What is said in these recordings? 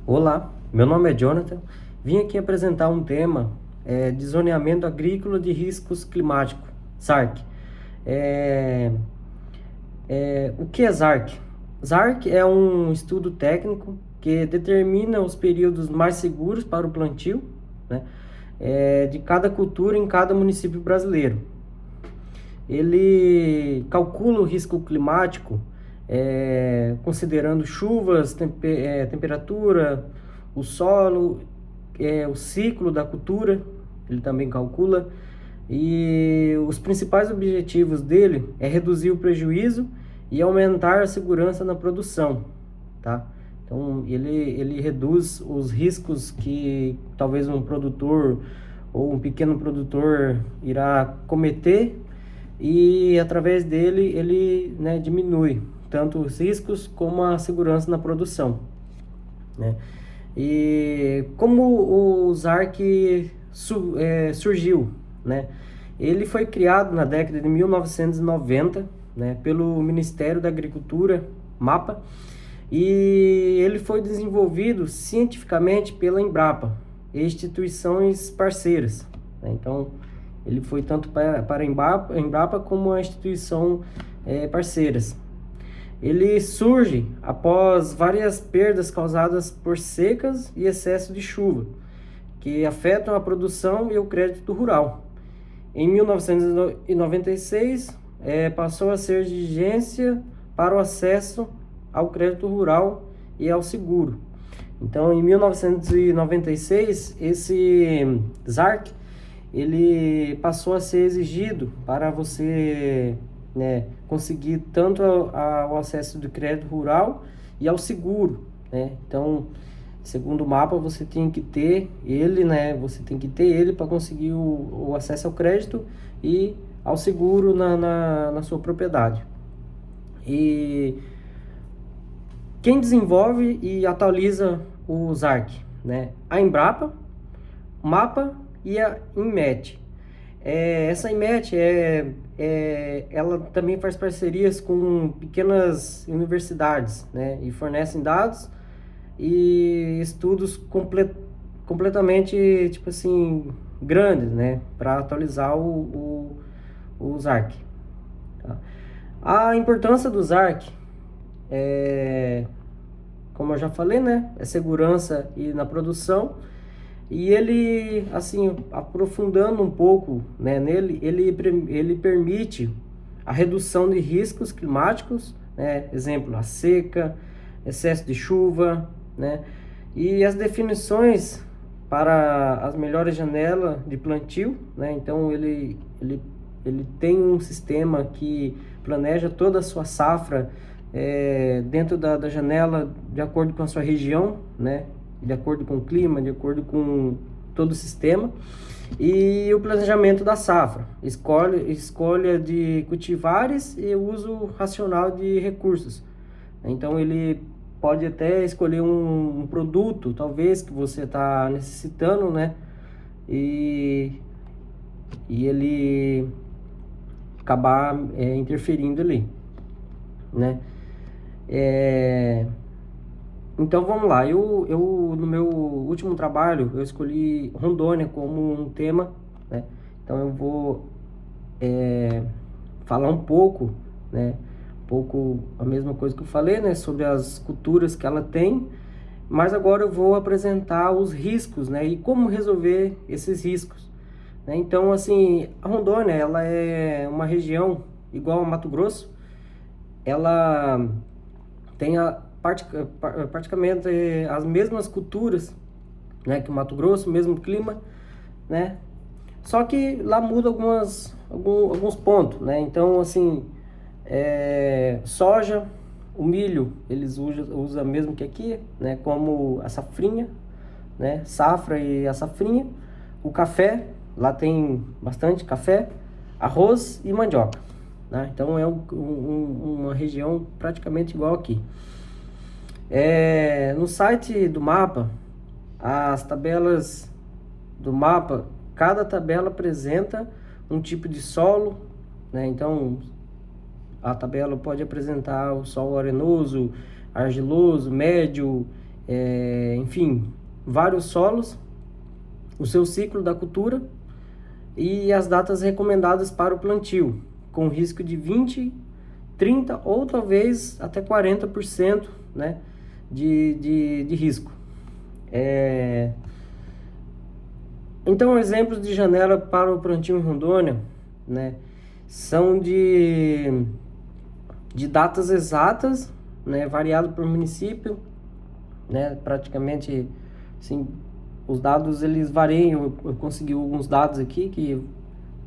Olá, meu nome é Jonathan. Vim aqui apresentar um tema de zoneamento agrícola de riscos climáticos, ZARC. É, o que é ZARC? ZARC é um estudo técnico que determina os períodos mais seguros para o plantio, né, de cada cultura em cada município brasileiro. Ele calcula o risco climático considerando chuvas, temperatura, o solo, o ciclo da cultura, ele também calcula. E os principais objetivos dele é reduzir o prejuízo e aumentar a segurança na produção, tá? Então ele reduz os riscos que talvez um produtor ou um pequeno produtor irá cometer, e através dele ele, né, diminui tanto os riscos como a segurança na produção, né? E como o ZARC surgiu, né? Ele foi criado na década de 1990, né, pelo Ministério da Agricultura, MAPA, e ele foi desenvolvido cientificamente pela Embrapa e instituições parceiras, né? Então, ele foi tanto para a Embrapa como a instituição parceiras. Ele surge após várias perdas causadas por secas e excesso de chuva, que afetam a produção e o crédito rural. Em 1996, passou a ser exigência para o acesso ao crédito rural e ao seguro. Então, em 1996, esse ZARC ele passou a ser exigido para você, né, conseguir tanto o acesso do crédito rural e ao seguro, né? Então, segundo o mapa, você tem que ter ele, né? Você tem que ter ele para conseguir o acesso ao crédito e ao seguro na sua propriedade. E quem desenvolve e atualiza o ZARC, né? A Embrapa, o MAPA e a Inmet. Essa Inmet ela também faz parcerias com pequenas universidades, né? E fornecem dados e estudos completamente, tipo assim, grandes, né? Para atualizar o ZARC. Tá? A importância do ZARC como eu já falei, né? É segurança e na produção. E ele, assim, aprofundando um pouco, né, nele, ele permite a redução de riscos climáticos, né? Exemplo, a seca, excesso de chuva, né? E as definições para as melhores janelas de plantio, né? Então ele tem um sistema que planeja toda a sua safra dentro da janela de acordo com a sua região, né? De acordo com o clima, de acordo com todo o sistema. E o planejamento da safra, escolha de cultivares e uso racional de recursos. Então ele pode até escolher um produto, talvez, que você está necessitando, né? E ele acabar interferindo ali, né? Então vamos lá, eu no meu último trabalho eu escolhi Rondônia como um tema, né? Então eu vou falar um pouco, né? Um pouco a mesma coisa que eu falei, né? Sobre as culturas que ela tem, mas agora eu vou apresentar os riscos, né? E como resolver esses riscos, né? Então, assim, a Rondônia, ela é uma região igual ao Mato Grosso, ela tem praticamente as mesmas culturas, né, que o Mato Grosso, mesmo clima, né? Só que lá muda alguns pontos, né? Então, assim, soja, o milho, eles usam mesmo que aqui, né? Como a safrinha, né? Safra e a safrinha. O café, lá tem bastante café, arroz e mandioca, né? Então, é uma região praticamente igual aqui. No site do mapa, as tabelas do mapa, cada tabela apresenta um tipo de solo, né? Então, a tabela pode apresentar o solo arenoso, argiloso, médio enfim, vários solos, o seu ciclo da cultura e as datas recomendadas para o plantio, com risco de 20, 30 ou talvez até 40%, né, de risco. Então, exemplos de janela para o plantio em Rondônia, né, são de datas exatas, né, variado por município, né, praticamente, assim, os dados eles variam. Eu consegui alguns dados aqui que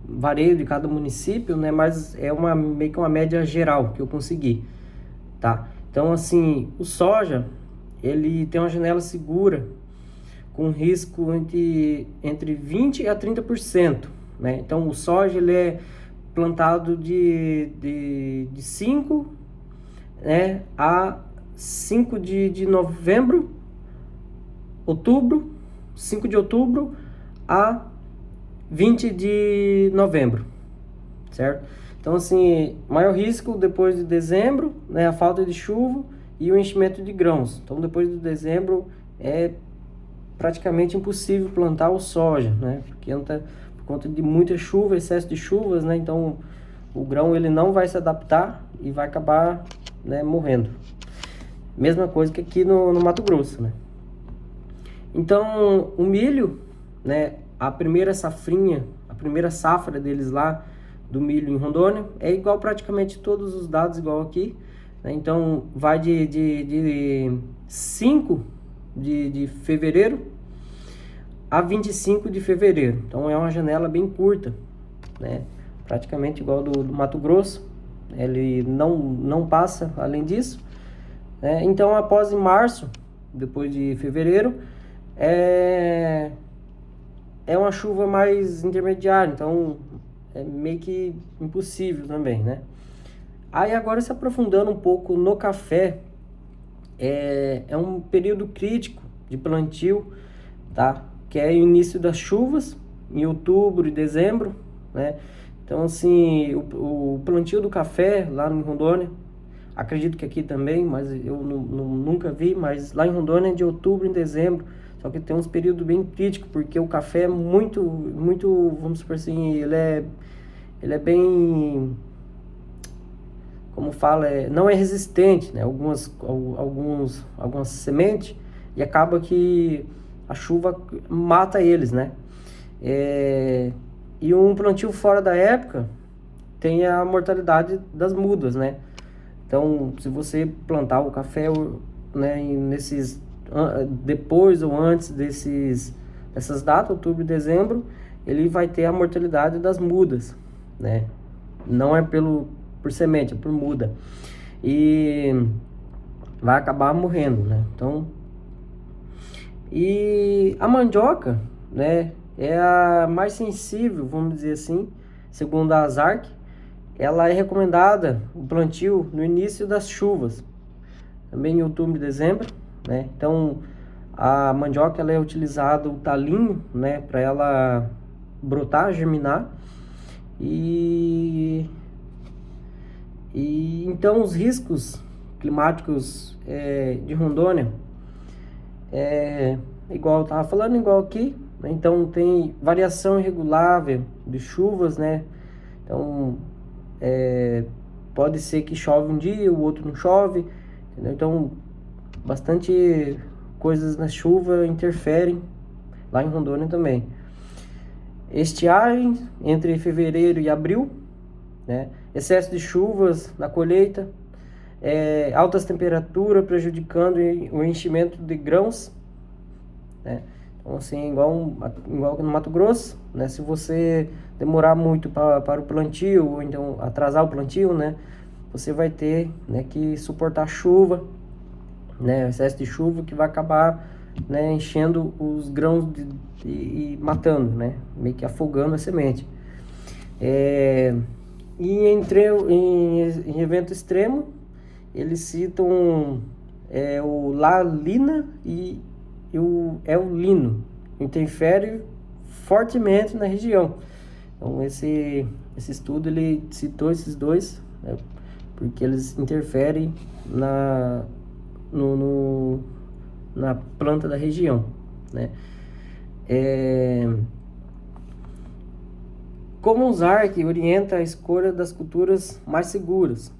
variam de cada município, né, mas é meio que uma média geral que eu consegui, tá? Então, assim, o soja, ele tem uma janela segura com risco entre 20 a 30%, né? Então, o soja, ele é plantado de 5, né, a 5 de novembro, outubro, 5 de outubro a 20 de novembro, certo? Então, assim, maior risco depois de dezembro, né, a falta de chuva e o enchimento de grãos. Então, depois de dezembro é praticamente impossível plantar o soja, né? Porque por conta de muita chuva, excesso de chuvas, né? Então, o grão ele não vai se adaptar e vai acabar, né, morrendo. Mesma coisa que aqui no Mato Grosso, né? Então, o milho, né, a primeira safrinha, a primeira safra deles lá do milho em Rondônia é igual, praticamente todos os dados igual aqui, né? Então, vai de 5 de fevereiro a 25 de fevereiro. Então, é uma janela bem curta, né? Praticamente igual do Mato Grosso. Ele não passa além disso, né? Então, após em março, depois de fevereiro, é uma chuva mais intermediária, então é meio que impossível também, né? Aí agora, se aprofundando um pouco no café, é um período crítico de plantio, tá? Que é o início das chuvas, em outubro e dezembro, né? Então, assim, o plantio do café lá em Rondônia, acredito que aqui também, mas eu nunca vi, mas lá em Rondônia é de outubro em dezembro. Só que tem uns períodos bem críticos, porque o café é muito, vamos supor assim, ele é bem, como fala, não é resistente, né? Algumas sementes, e acaba que a chuva mata eles, né? E um plantio fora da época tem a mortalidade das mudas, né? Então, se você plantar o café, né, depois ou antes dessas datas, outubro e dezembro, ele vai ter a mortalidade das mudas, né? Não é por semente, é por muda. E vai acabar morrendo, né? Então, e a mandioca, né, é a mais sensível, vamos dizer assim, segundo a ASARC. Ela é recomendada o plantio no início das chuvas, também em outubro e dezembro, né? Então, a mandioca, ela é utilizada o talinho, né, para ela brotar, germinar. E então os riscos climáticos de Rondônia igual eu tava falando, igual aqui, né? Então tem variação irregular de chuvas, né? Então pode ser que chove um dia, o outro não chove, entendeu? Então bastante coisas na chuva interferem lá em Rondônia também. Estiagem entre fevereiro e abril, né? Excesso de chuvas na colheita, altas temperaturas prejudicando o enchimento de grãos, né? Então, assim, igual no Mato Grosso, né? Se você demorar muito para o plantio, ou então atrasar o plantio, né, você vai ter, né, que suportar chuva, né, excesso de chuva, que vai acabar, né, enchendo os grãos e matando, né, meio que afogando a semente. E em evento extremo, eles citam o La Nina e o El Niño, interfere fortemente na região. Então esse estudo ele citou esses dois, né, porque eles interferem na planta da região, né? Como o ZARC orienta a escolha das culturas mais seguras.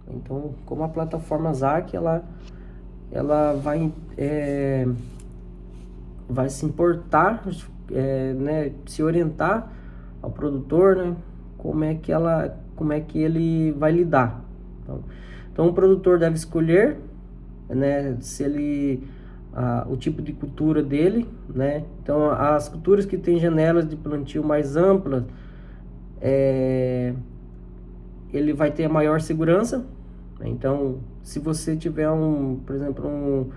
Então, como a plataforma ZARC, ela vai se importar, né, se orientar ao produtor, né, como é que ele vai lidar. Então o produtor deve escolher, né, o tipo de cultura dele, né. Então as culturas que têm janelas de plantio mais amplas, ele vai ter a maior segurança. Então, se você tiver por exemplo, um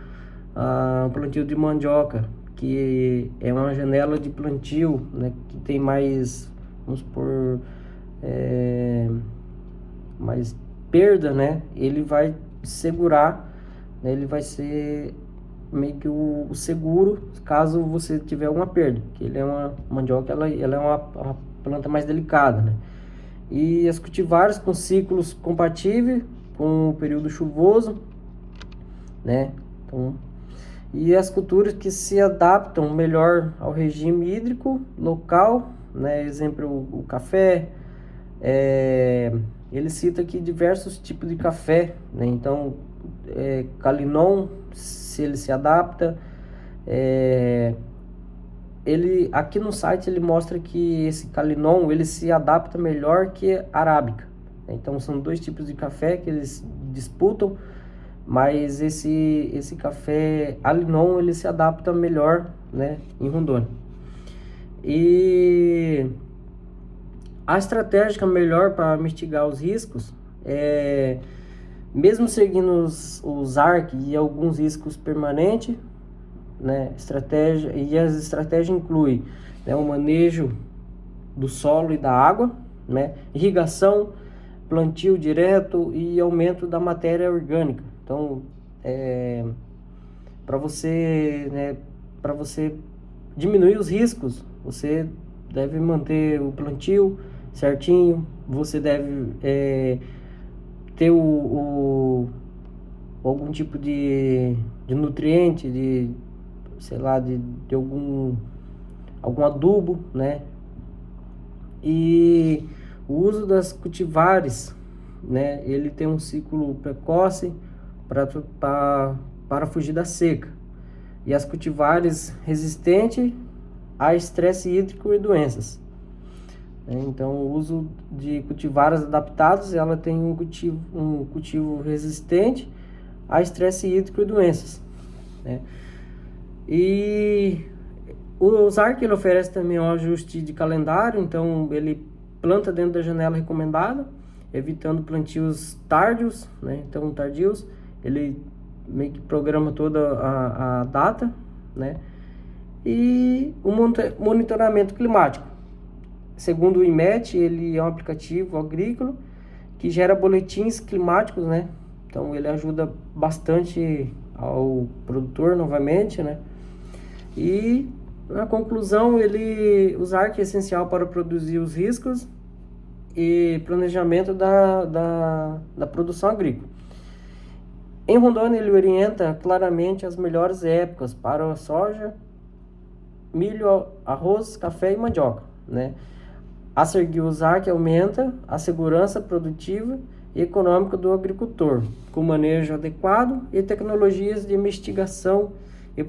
plantio de mandioca, que é uma janela de plantio, né, que tem mais, vamos supor, mais perda, né, ele vai segurar, né, ele vai ser meio que o seguro caso você tiver uma perda, que ele é uma mandioca, ela é uma planta mais delicada, né. E as cultivares com ciclos compatíveis com o período chuvoso, né. Então, e as culturas que se adaptam melhor ao regime hídrico local, né? Exemplo, o café. Ele cita aqui diversos tipos de café, né? Então, Calinon, se ele se adapta. Aqui no site ele mostra que esse Calinon ele se adapta melhor que Arábica. Então, são dois tipos de café que eles disputam, mas esse café Alinon ele se adapta melhor, né, em Rondônia. E a estratégia melhor para mitigar os riscos mesmo seguindo os ARC e alguns riscos permanentes, né, as estratégias incluem, né, o manejo do solo e da água, né, irrigação, plantio direto e aumento da matéria orgânica. Então, para você diminuir os riscos, você deve manter o plantio certinho, você deve ter algum tipo de nutriente, sei lá, de algum adubo, né? E o uso das cultivares, né? Ele tem um ciclo precoce para fugir da seca. E as cultivares resistentes a estresse hídrico e doenças. Então, o uso de cultivares adaptados, ela tem um cultivo resistente a estresse hídrico e doenças, né? E o ZARC ele oferece também um ajuste de calendário, então ele planta dentro da janela recomendada, evitando plantios tardios, né? Então, tardios, ele meio que programa toda a data, né? E o monitoramento climático. Segundo o IMET, ele é um aplicativo agrícola que gera boletins climáticos, né? Então ele ajuda bastante ao produtor novamente, né? E na conclusão, o ZARC é essencial para produzir os riscos e planejamento da produção agrícola. Em Rondônia, ele orienta claramente as melhores épocas para a soja, milho, arroz, café e mandioca, né? A seguir, o ZARC aumenta a segurança produtiva e econômica do agricultor, com manejo adequado e tecnologias de mitigação e